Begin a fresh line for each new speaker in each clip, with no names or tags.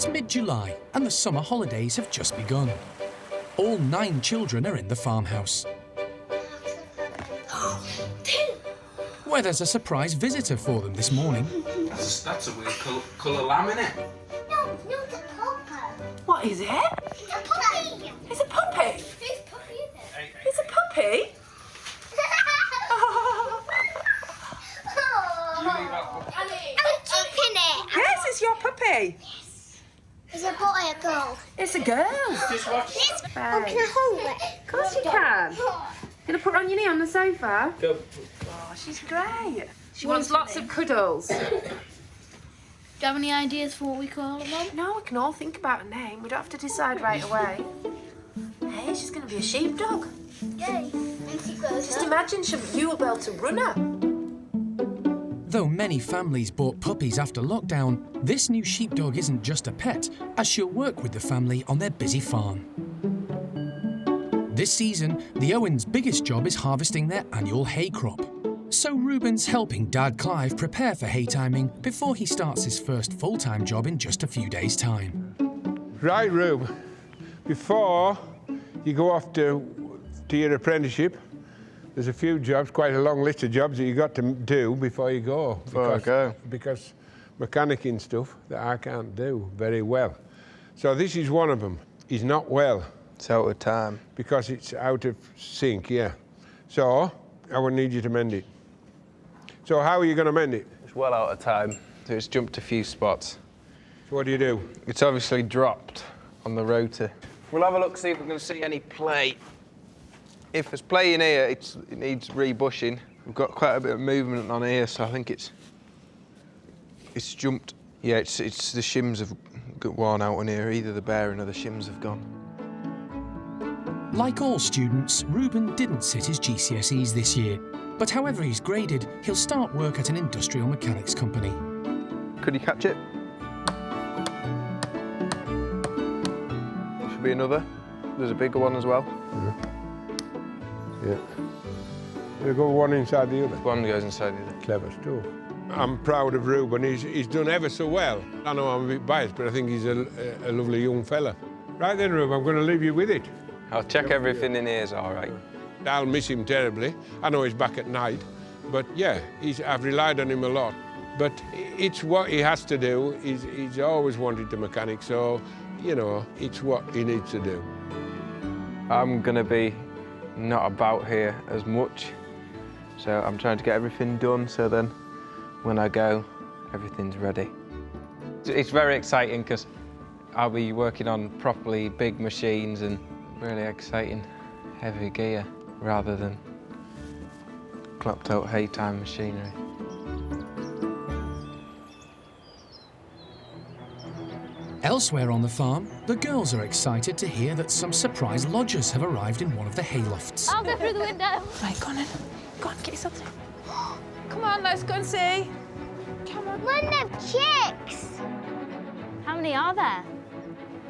It's mid-July and the summer holidays have just begun. All 9 children are in the farmhouse, where there's a surprise visitor for them this morning.
That's a weird colour lamb, isn't it?
No, it's a puppy.
What is it?
It's a puppy.
It's a puppy.
Whose puppy is it?
It's a puppy?
I'm keeping it.
Yes, it's your puppy.
Is it a boy or a girl?
It's a girl.
Just watch.
Yes. Oh, can I hold it?
Of course you can. Gonna put her on your knee on the sofa?
Go.
Oh, she's great. She wants lots of cuddles.
Do you have any ideas for what we call her, Mum?
No, we can all think about a name. We don't have to decide right away. Hey, she's gonna be a sheepdog.
Yay. And she grows
Just
up.
imagine you will be able to run her.
Though many families bought puppies after lockdown, this new sheepdog isn't just a pet, as she'll work with the family on their busy farm. This season, the Owens' biggest job is harvesting their annual hay crop. So Reuben's helping Dad Clive prepare for hay timing before he starts his first full-time job in just a few days' time.
Right, Rube, before you go off to your apprenticeship, there's a few jobs, quite a long list of jobs that you got to do before you go. Because mechanicking stuff that I can't do very well. So this is one of them. He's not well.
It's out of time.
Because it's out of sync, yeah. So I would need you to mend it. So how are you going to mend it?
It's well out of time, so it's jumped a few spots.
So what do you do?
It's obviously dropped on the rotor. We'll have a look, see if we're going to see any play. If there's play in here, it needs rebushing. We've got quite a bit of movement on here, so I think it's jumped. Yeah, it's the shims have got worn out in here. Either the bearing or the shims have gone.
Like all students, Reuben didn't sit his GCSEs this year, but however he's graded, he'll start work at an industrial mechanics company.
Could you catch it? Should be another. There's a bigger one as well.
Yeah. You go one inside the other.
One goes inside the other.
Clever stuff. I'm proud of Reuben. He's done ever so well. I know I'm a bit biased, but I think he's a lovely young fella. Right then, Reuben, I'm going to leave you with it.
I'll check everything in here is all right.
I'll miss him terribly. I know he's back at night, but yeah, I've relied on him a lot. But it's what he has to do. He's always wanted to mechanic, so, you know, it's what he needs to do.
I'm going to be not about here as much, so I'm trying to get everything done, so then when I go, everything's ready. It's very exciting because I'll be working on properly big machines and really exciting heavy gear rather than clapped out hay time machinery.
Elsewhere on the farm, the girls are excited to hear that some surprise lodgers have arrived in one of the haylofts.
I'll go through the window.
Right, go on in. Go on, get yourself in. Come on, let's go and see. Come on.
One of chicks.
How many are there?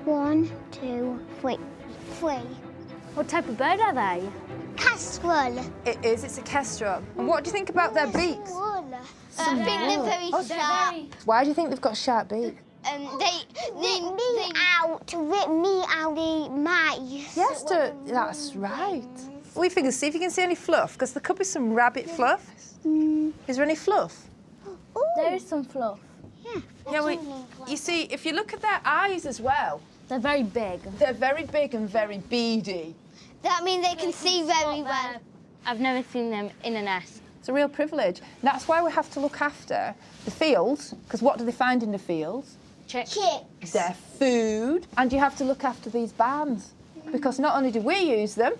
1, 2, 3. 3.
What type of bird are they?
Kestrel.
It is, it's a kestrel. And what do you think about their beaks?
I think they're very sharp.
Why do you think they've got sharp beaks?
They rip me out the mice.
Yes, that's right. We figure, see if you can see any fluff, because there could be some rabbit fluff. Is there any fluff?
Ooh.
There is some fluff.
Yeah, you see, if you look at their eyes as well,
They're very big.
they're very big and very beady.
That means they can see very well.
I've never seen them in a nest.
It's a real privilege. That's why we have to look after the fields, because what do they find in the fields?
Chicks.
Chicks.
Their food. And you have to look after these barns, because not only do we use them,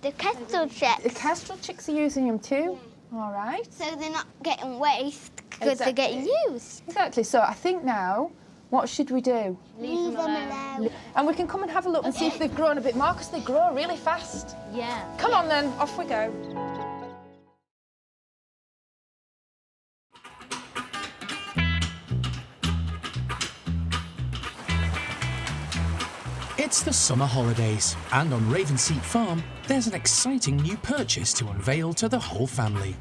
The kestrel
the
chicks.
kestrel chicks are using them too. All right.
So they're not getting waste because they're getting used.
Exactly. So I think now, what should we do?
Leave them alone.
And we can come and have a look and see if they've grown a bit more, because they grow really fast.
Yeah.
Come on then, off we go.
It's the summer holidays, and on Ravenseat Farm, there's an exciting new purchase to unveil to the whole family.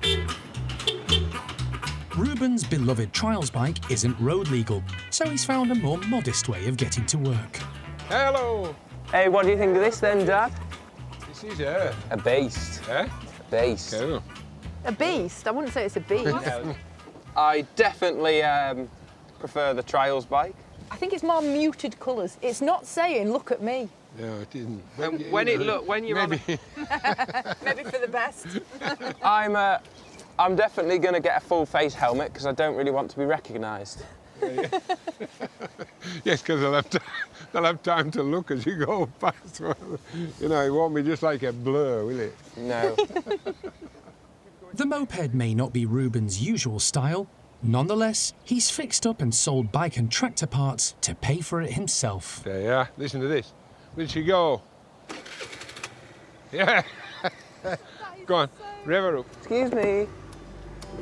Reuben's beloved trials bike isn't road legal, so he's found a more modest way of getting to work.
Hello.
Hey, what do you think of this then, Dad?
This is her.
A beast.
Eh?
A beast.
Cool.
A beast? I wouldn't say it's a beast.
I definitely prefer the trials bike.
I think it's more muted colours. It's not saying, look at me.
No, it isn't.
When you're on
maybe.
Maybe for the best.
I'm definitely going to get a full face helmet because I don't really want to be recognised.
Yes, because they'll have time to look as you go past. You know, it won't be just like a blur, will it?
No.
The moped may not be Reuben's usual style. Nonetheless, he's fixed up and sold bike and tractor parts to pay for it himself.
There you are. Listen to this. Will she go? Yeah. Go on, rev her up.
Excuse me.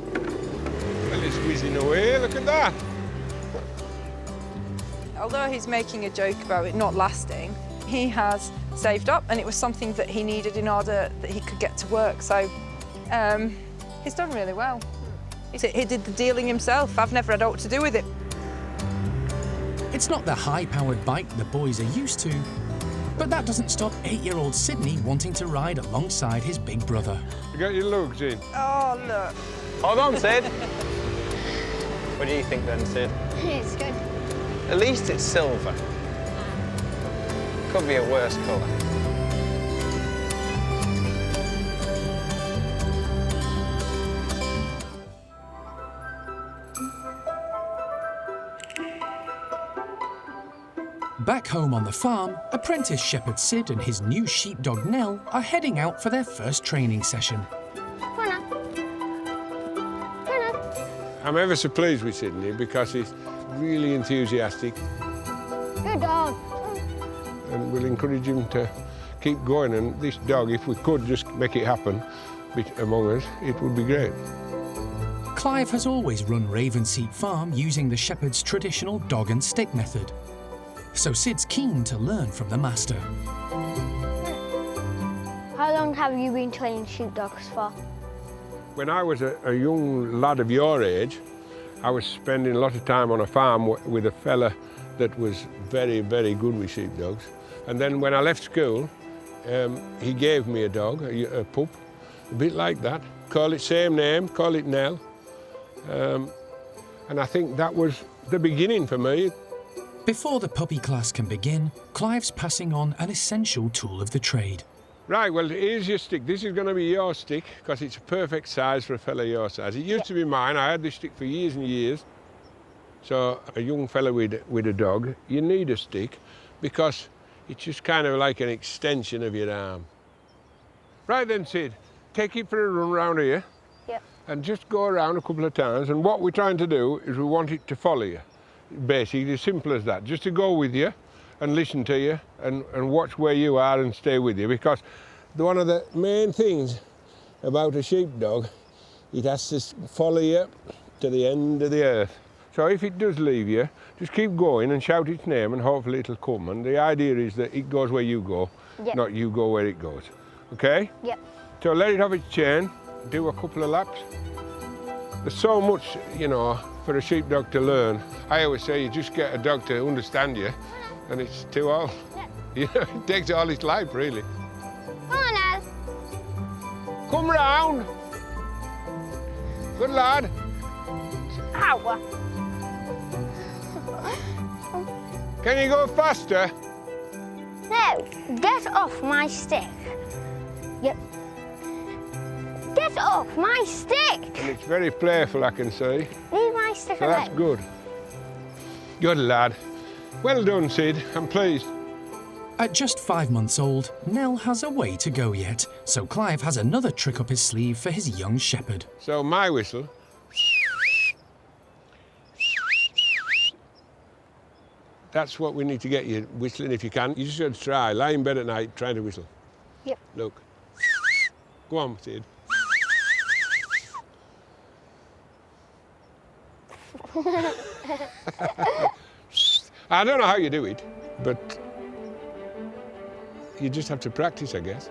Well, it's whizzing away. Look at that.
Although he's making a joke about it not lasting, he has saved up and it was something that he needed in order that he could get to work. So he's done really well. He did the dealing himself. I've never had aught to do with it.
It's not the high-powered bike the boys are used to, but that doesn't stop 8-year-old Sydney wanting to ride alongside his big brother.
You got your lugs in?
Oh, look.
Hold on, Sid. What do you think then, Sid?
It's good.
At least it's silver. Could be a worse colour.
Back home on the farm, apprentice shepherd Sid and his new sheepdog Nell are heading out for their first training session.
Come on now. Come on now.
I'm ever so pleased with Sydney because he's really enthusiastic
Good dog.
and we'll encourage him to keep going. And this dog, if we could just make it happen among us, it would be great.
Clive has always run Ravenseat Farm using the shepherd's traditional dog and stick method. So Sid's keen to learn from the master.
How long have you been training sheepdogs for?
When I was a young lad of your age, I was spending a lot of time on a farm with a fella that was very, very good with sheepdogs. And then when I left school, he gave me a dog, a pup, a bit like that. Call it same name, call it Nell. And I think that was the beginning for me.
Before the puppy class can begin, Clive's passing on an essential tool of the trade.
Right, well, here's your stick. This is going to be your stick because it's a perfect size for a fella your size. It used to be mine. I had this stick for years and years. So a young fella with a dog, you need a stick because it's just kind of like an extension of your arm. Right then, Sid, take it for a run round here.
Yep.
And just go around a couple of times. And what we're trying to do is we want it to follow you. Basically, as simple as that. Just to go with you and listen to you and watch where you are and stay with you. Because one of the main things about a sheepdog, it has to follow you to the end of the earth. So if it does leave you, just keep going and shout its name and hopefully it'll come. And the idea is that it goes where you go,
Yep.
not you go where it goes. Okay?
Yep.
So let it have its chain, do a couple of laps. There's so much, you know, for a sheepdog to learn. I always say you just get a dog to understand you and it's too old. You know, it takes all its life, really.
Come on now.
Come round. Good lad.
Ow.
Can you go faster?
No, get off my stick. Yep. Get off my stick.
And it's very playful, I can see.
Leave my stick
So
alone.
that's good. Good lad. Well done, Sid. I'm pleased.
At just 5 months old, Nell has a way to go yet, so Clive has another trick up his sleeve for his young shepherd.
So my whistle. That's what we need to get you whistling if you can. You just got to try. Lie in bed at night, try to whistle.
Yep.
Look. Go on, Sid. I don't know how you do it, but you just have to practice, I guess.